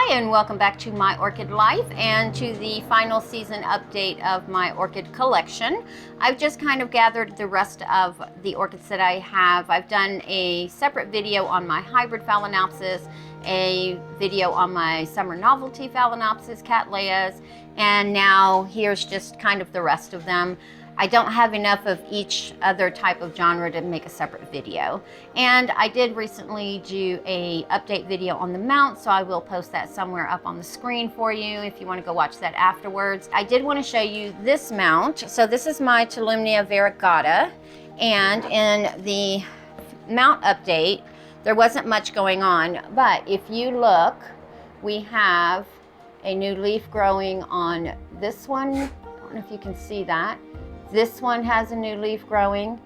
Hi, and welcome back to my orchid life and to the final season update of my orchid collection. I've just kind of gathered the rest of the orchids that I have. I've done a separate video on my hybrid Phalaenopsis, a video on my summer novelty Phalaenopsis, Cattleyas, and now here's just kind of the rest of them. I don't have enough of each other type of genre to make a separate video. And I did recently do a update video on the mount, so I will post that somewhere up on the screen for you if you want to go watch that afterwards. I did want to show you this mount. So this is my Onsidium Variegated, and in the mount update, there wasn't much going on, but if you look, we have a new leaf growing on this one. I don't know if you can see that. This one has a new leaf growing.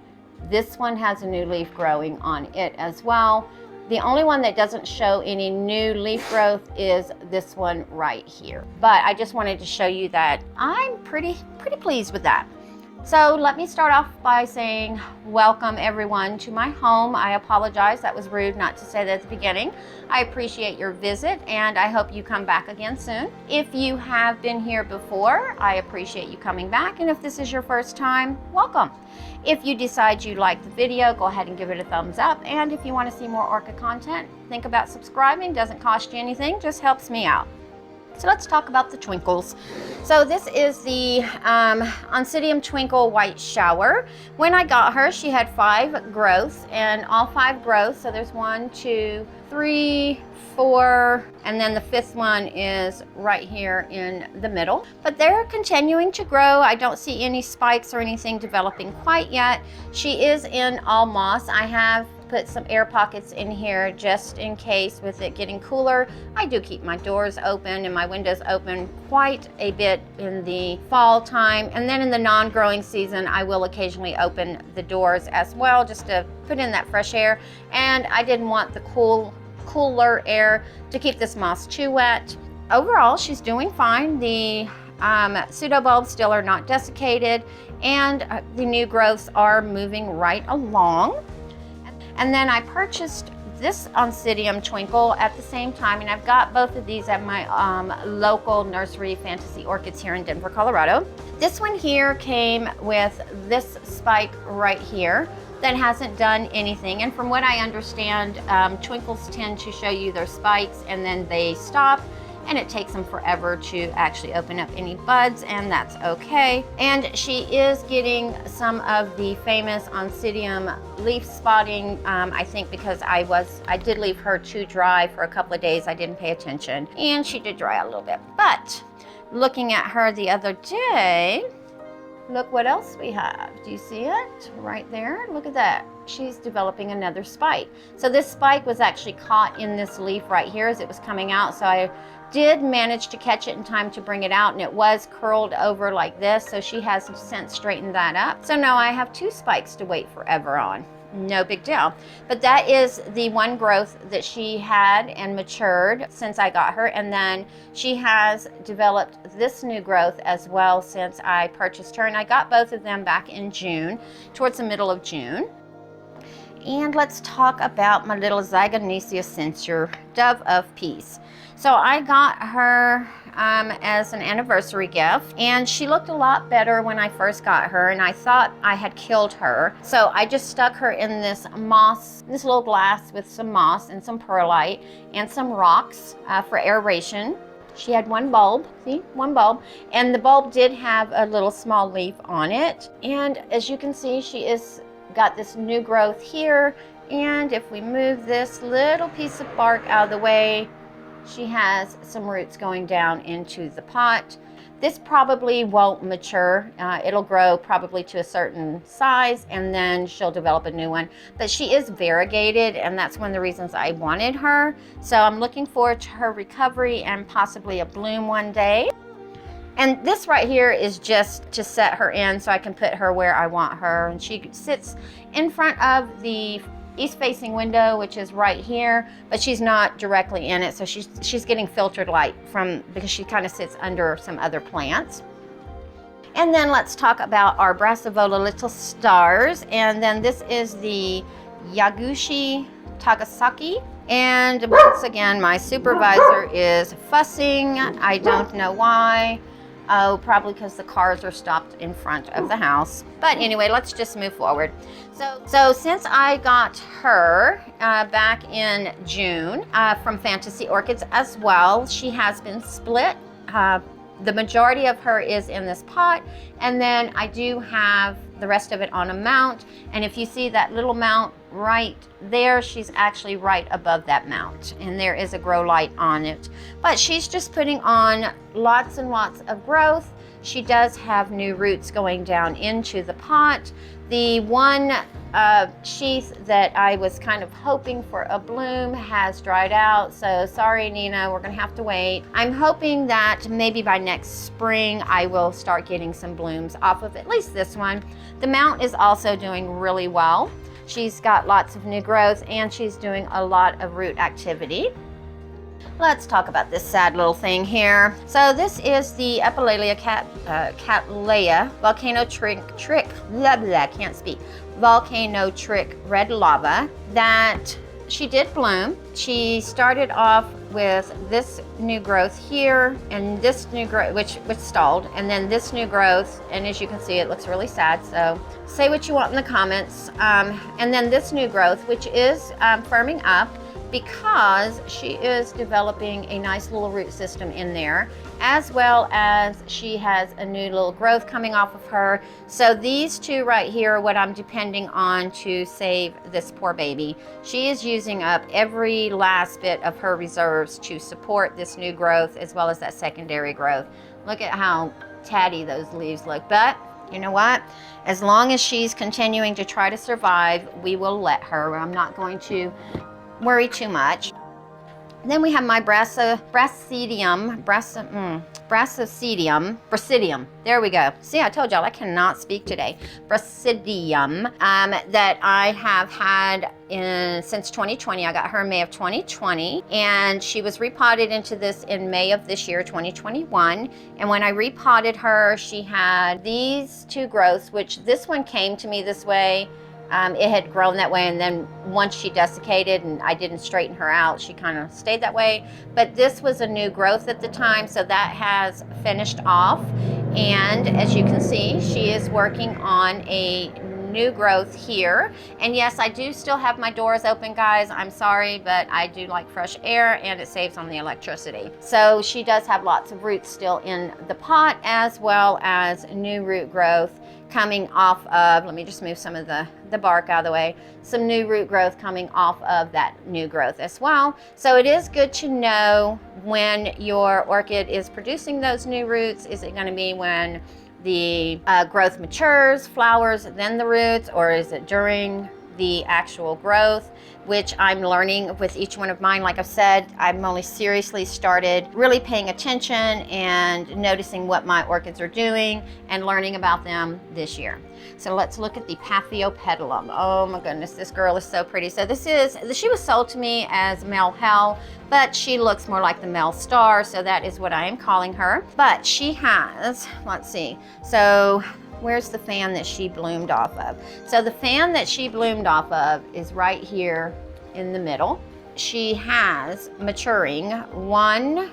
This one has a new leaf growing on it as well. The only one that doesn't show any new leaf growth is this one right here. But I just wanted to show you that I'm pretty pleased with that. So let me start off by saying welcome everyone to my home. I apologize, that was rude not to say that at the beginning. I appreciate your visit and I hope you come back again soon. If you have been here before, I appreciate you coming back, and if this is your first time, welcome. If you decide you like the video, go ahead and give it a thumbs up, and if you want to see more orchid content, think about subscribing. Doesn't cost you anything, just helps me out. So let's talk about the twinkles. So this is the Onsidium Twinkle White Shower. When I got her, she had 5 growths, and all 5 growths, so there's 1, 2, 3, 4, and then the 5th one is right here in the middle. But they're continuing to grow. I don't see any spikes or anything developing quite yet. She is in all moss. I have put some air pockets in here just in case with it getting cooler. I do keep my doors open and my windows open quite a bit in the fall time, and then in the non-growing season I will occasionally open the doors as well just to put in that fresh air. And I didn't want the cooler air to keep this moss too wet. Overall, she's doing fine. The pseudobulbs still are not desiccated, and the new growths are moving right along. And then I purchased this Onsidium Twinkle at the same time, and I've got both of these at my local nursery, Fantasy Orchids, here in Denver, Colorado. This one here came with this spike right here that hasn't done anything, and from what I understand, twinkles tend to show you their spikes and then they stop, and it takes them forever to actually open up any buds, and that's okay. And she is getting some of the famous Onsidium leaf spotting, I think because I did leave her too dry for a couple of days. I didn't pay attention, and she did dry out a little bit. But looking at her the other day, look what else we have. Do you see it? Right there, look at that. She's developing another spike. So this spike was actually caught in this leaf right here as it was coming out. So I did manage to catch it in time to bring it out, and it was curled over like this. So she has since straightened that up. So now I have 2 spikes to wait forever on. No big deal. But that is the one growth that she had and matured since I got her. And then she has developed this new growth as well since I purchased her. And I got both of them back in June, towards the middle of June. And let's talk about my little zygonesia censure, Dove of Peace. So I got her as an anniversary gift, and she looked a lot better when I first got her, and I thought I had killed her. So I just stuck her in this moss, this little glass with some moss and some perlite and some rocks for aeration. She had 1 bulb, see, 1 bulb, and the bulb did have a little small leaf on it. And as you can see, she is got this new growth here, and if we move this little piece of bark out of the way, she has some roots going down into the pot. This probably won't mature. It'll grow probably to a certain size, and then she'll develop a new one. But she is variegated, and that's one of the reasons I wanted her. So I'm looking forward to her recovery and possibly a bloom one day. And this right here is just to set her in so I can put her where I want her. And she sits in front of the east-facing window, which is right here, but she's not directly in it, so she's getting filtered light from, because she kind of sits under some other plants. And then let's talk about our Brassavola little stars. And then this is the Yagushi Tagasaki. And once again, my supervisor is fussing. I don't know why. Oh, probably because the cars are stopped in front of the house. But anyway, let's just move forward. So since I got her back in June from Fantasy Orchids as well, she has been split. The majority of her is in this pot, and then I do have the rest of it on a mount. And if you see that little mount right there, she's actually right above that mount, and there is a grow light on it. But she's just putting on lots and lots of growth. She does have new roots going down into the pot. The one sheath that I was kind of hoping for a bloom has dried out, so sorry Nina, we're gonna have to wait. I'm hoping that maybe by next spring I will start getting some blooms off of at least this one. The mount is also doing really well. She's got lots of new growth and she's doing a lot of root activity. Let's talk about this sad little thing here. So this is the Epileocatleia Volcano Volcano Trick Red Lava that she did bloom. She started off with this new growth here and this new growth, which stalled, and then this new growth, and as you can see, it looks really sad, so say what you want in the comments. And then this new growth, which is firming up, because she is developing a nice little root system in there, as well as she has a new little growth coming off of her. So these two right here are what I'm depending on to save this poor baby. She is using up every last bit of her reserves to support this new growth as well as that secondary growth. Look at how tatty those leaves look, but you know what? As long as she's continuing to try to survive, we will let her. I'm not going to worry too much. Then we have my Presidium. There we go. See, I told y'all I cannot speak today. Presidium that I have had since 2020. I got her in May of 2020, and she was repotted into this in May of this year, 2021. And when I repotted her, she had these two growths, which this one came to me this way. It had grown that way, and then once she desiccated and I didn't straighten her out, she kind of stayed that way. But this was a new growth at the time, so that has finished off. And as you can see, she is working on a new growth here. And yes, I do still have my doors open, guys. I'm sorry, but I do like fresh air and it saves on the electricity. So she does have lots of roots still in the pot, as well as new root growth coming off of, let me just move some of the bark out of the way, some new root growth coming off of that new growth as well. So it is good to know when your orchid is producing those new roots. Is it going to be when the growth matures, flowers, then the roots, or is it during the actual growth, which I'm learning with each one of mine. Like I've said, I've only seriously started really paying attention and noticing what my orchids are doing and learning about them this year. So let's look at the Paphiopedilum. Oh my goodness, this girl is so pretty. So she was sold to me as Melhell, but she looks more like the Mel Star, so that is what I am calling her. But she has, let's see, so where's the fan that she bloomed off of? So the fan that she bloomed off of is right here in the middle. She has maturing 1,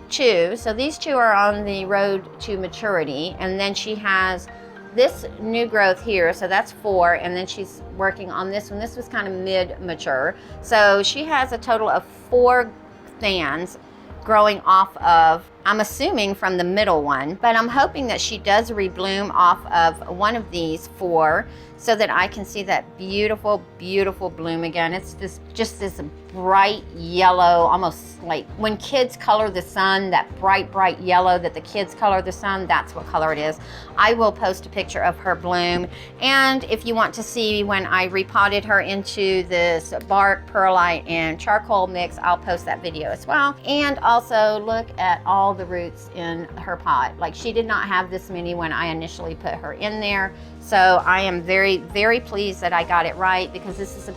2, so these two are on the road to maturity, and then she has this new growth here, so that's 4, and then she's working on this one. This was kind of mid-mature. So she has a total of 4 fans growing off of, I'm assuming from the middle one, but I'm hoping that she does rebloom off of one of these 4 so that I can see that beautiful, beautiful bloom again. It's just this bright yellow, almost like when kids color the sun, that bright, bright yellow that the kids color the sun, that's what color it is. I will post a picture of her bloom. And if you want to see when I repotted her into this bark, perlite, and charcoal mix, I'll post that video as well. And also look at all the roots in her pot. Like, she did not have this many when I initially put her in there. So I am very, very pleased that I got it right, because this is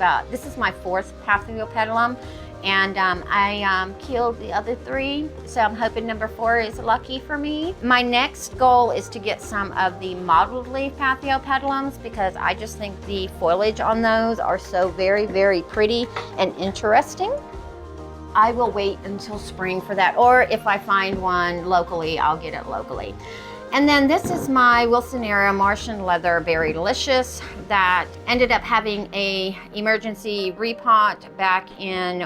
my 4th Paphiopedilum, And I killed the other 3, so I'm hoping number 4 is lucky for me. My next goal is to get some of the mottled leaf Epileocatleums because I just think the foliage on those are so very, very pretty and interesting. I will wait until spring for that, or if I find one locally, I'll get it locally. And then this is my Wilsonera Martian Leatherberry Delicious that ended up having a emergency repot back in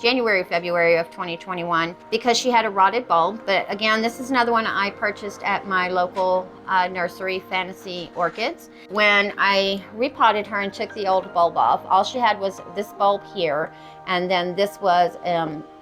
January, February of 2021 because she had a rotted bulb. But again, this is another one I purchased at my local nursery, Fantasy Orchids. When I repotted her and took the old bulb off, all she had was this bulb here, and then this was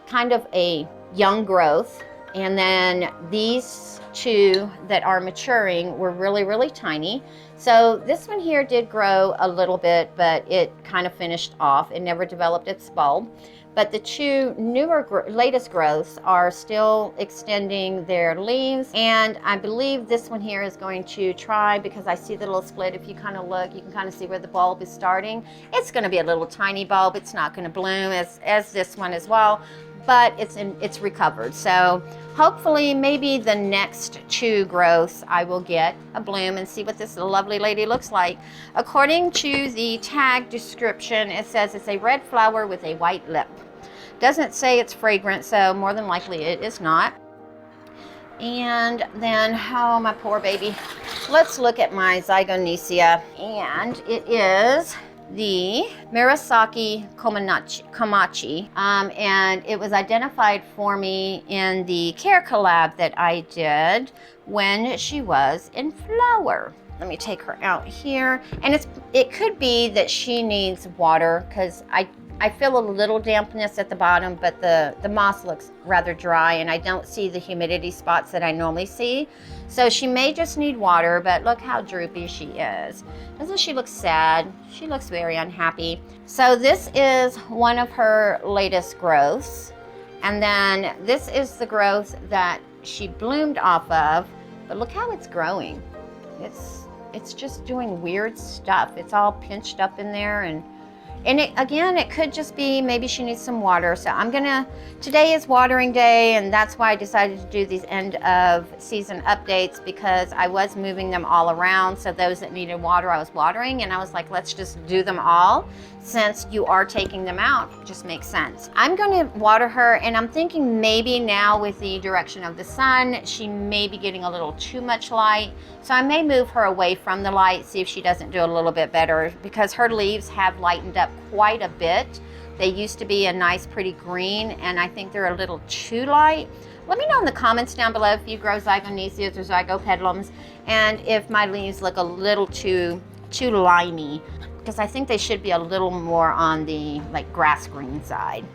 kind of a young growth. And then these 2 that are maturing were really, really tiny. So this one here did grow a little bit, but it kind of finished off. It never developed its bulb. But the 2 newer, latest growths are still extending their leaves. And I believe this one here is going to try, because I see the little split. If you kind of look, you can kind of see where the bulb is starting. It's going to be a little tiny bulb. It's not going to bloom as this one as well, but it's recovered. So hopefully maybe the next 2 growths I will get a bloom and see what this lovely lady looks like. According to the tag description, it says it's a red flower with a white lip. Doesn't say it's fragrant, so more than likely it is not. And then, oh, my poor baby. Let's look at my zygonesia, and it is the Murasaki Komachi, and it was identified for me in the care collab that I did when she was in flower. Let me take her out here, and it could be that she needs water because I feel a little dampness at the bottom, but the moss looks rather dry, and I don't see the humidity spots that I normally see. So she may just need water, but look how droopy she is. Doesn't she look sad? She looks very unhappy. So this is one of her latest growths. And then this is the growth that she bloomed off of, but look how it's growing. It's just doing weird stuff. It's all pinched up in there, and it could just be maybe she needs some water. So today is watering day, and that's why I decided to do these end of season updates, because I was moving them all around. So those that needed water, I was watering, and I was like, let's just do them all. Since you are taking them out, it just makes sense. I'm gonna water her, and I'm thinking maybe now with the direction of the sun, she may be getting a little too much light. So I may move her away from the light, see if she doesn't do a little bit better, because her leaves have lightened up quite a bit. They used to be a nice pretty green, and I think they're a little too light. Let me know in the comments down below if you grow zygонesias or zygopetalums, and if my leaves look a little too limey, because I think they should be a little more on the grass green side.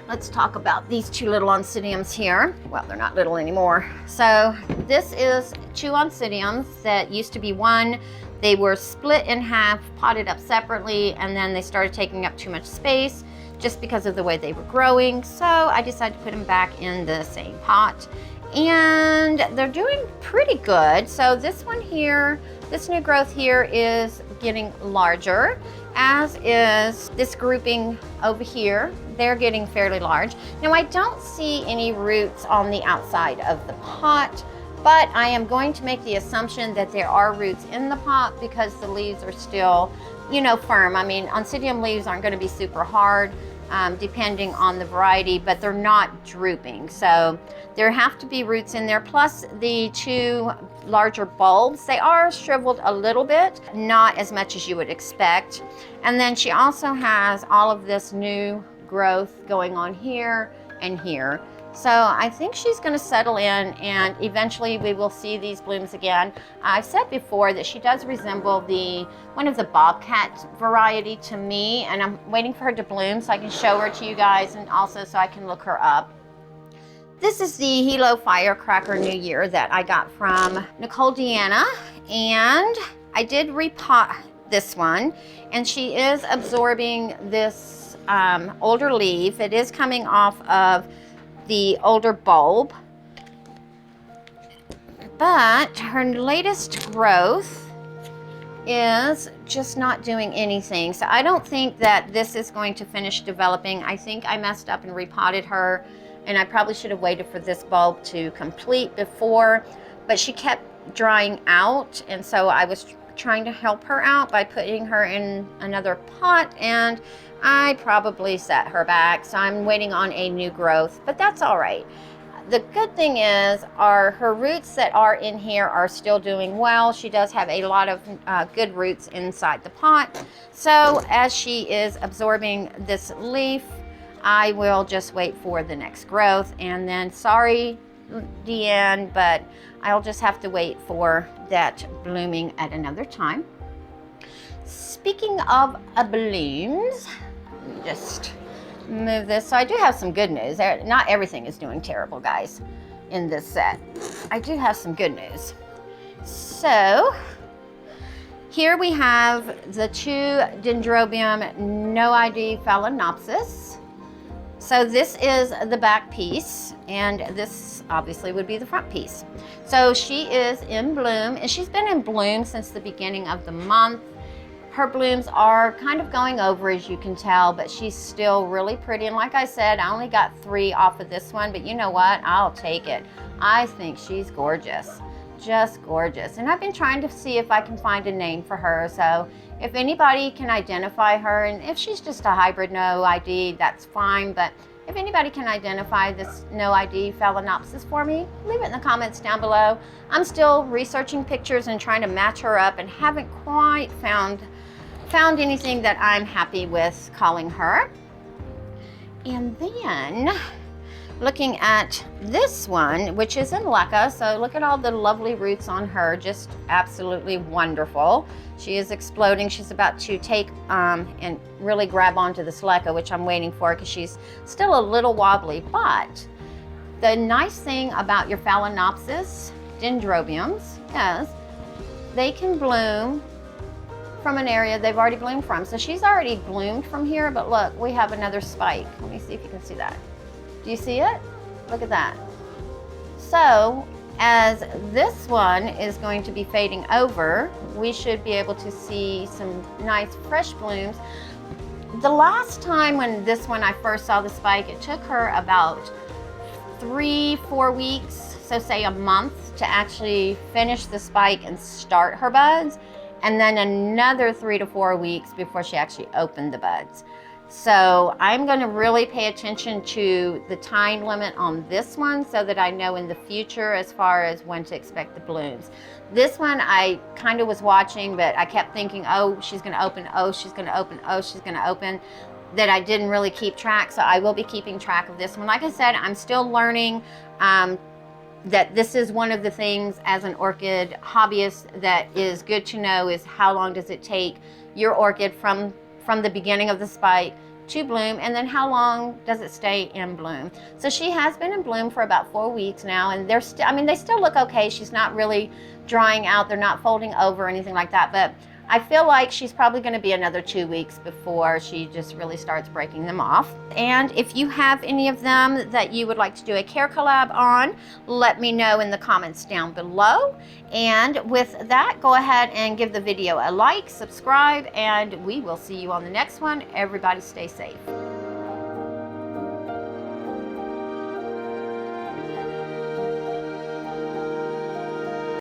Let's talk about these 2 little Onsidiums here. Well, they're not little anymore. So this is 2 Onsidiums that used to be 1. They were split in half, potted up separately, and then they started taking up too much space just because of the way they were growing. So I decided to put them back in the same pot, and they're doing pretty good. So this one here, this new growth here is getting larger, as is this grouping over here. They're getting fairly large. Now I don't see any roots on the outside of the pot, but I am going to make the assumption that there are roots in the pot because the leaves are still, firm. I mean, Onsidium leaves aren't going to be super hard, depending on the variety, but they're not drooping. So there have to be roots in there. Plus the 2 larger bulbs, they are shriveled a little bit, not as much as you would expect. And then she also has all of this new growth going on here and here. So I think she's going to settle in, and eventually we will see these blooms again. I've said before that she does resemble one of the bobcat variety to me, and I'm waiting for her to bloom so I can show her to you guys, and also so I can look her up. This is the Hilo Firecracker New Year that I got from Nicole Deanna, and I did repot this one, and she is absorbing this older leaf. It is coming off of the older bulb, but her latest growth is just not doing anything. So I don't think that this is going to finish developing. I think I messed up and repotted her, and I probably should have waited for this bulb to complete before, but she kept drying out, and so I was trying to help her out by putting her in another pot, and I probably set her back. So I'm waiting on a new growth, but that's all right. The good thing is her roots that are in here are still doing well. She does have a lot of good roots inside the pot. So as she is absorbing this leaf, I will just wait for the next growth. And then, sorry, Deanne, but I'll just have to wait for that blooming at another time. Speaking of blooms, let me just move this. So I do have some good news. Not everything is doing terrible, guys, in this set. I do have some good news. So here we have the 2 Dendrobium no ID Phalaenopsis. So this is the back piece, and this obviously would be the front piece. So she is in bloom, and she's been in bloom since the beginning of the month. Her blooms are kind of going over, as you can tell, but she's still really pretty. And like I said, I only got 3 off of this one, but you know what? I'll take it. I think she's gorgeous, just gorgeous. And I've been trying to see if I can find a name for her. So if anybody can identify her, and if she's just a hybrid no ID, that's fine. But if anybody can identify this no ID Phalaenopsis for me, leave it in the comments down below. I'm still researching pictures and trying to match her up, and haven't quite found anything that I'm happy with calling her. And then looking at this one, which is in leca. So look at all the lovely roots on her, just absolutely wonderful. She is exploding. She's about to take and really grab onto this leca, which I'm waiting for because she's still a little wobbly. But the nice thing about your Phalaenopsis dendrobiums is they can bloom from an area they've already bloomed from. So she's already bloomed from here, but look, we have another spike. Let me see if you can see that. Do you see it? Look at that. So as this one is going to be fading over, we should be able to see some nice fresh blooms. The last time when this one I first saw the spike, it took her about 3-4 weeks, so say a month, to actually finish the spike and start her buds, and then another 3 to 4 weeks before she actually opened the buds. So I'm going to really pay attention to the time limit on this one so that I know in the future as far as when to expect the blooms. This one I kind of was watching, but I kept thinking, oh, she's going to open, oh, she's going to open, oh, she's going to open, that I didn't really keep track. So I will be keeping track of this one. Like I said, I'm still learning that this is one of the things as an orchid hobbyist that is good to know, is how long does it take your orchid from the beginning of the spike to bloom, and then how long does it stay in bloom. So she has been in bloom for about 4 weeks now, and they're still, I mean, they still look okay. She's not really drying out, they're not folding over or anything like that, but I feel like she's probably going to be another 2 weeks before she just really starts breaking them off. And if you have any of them that you would like to do a care collab on, let me know in the comments down below. And with that, go ahead and give the video a like, subscribe, and we will see you on the next one. Everybody stay safe.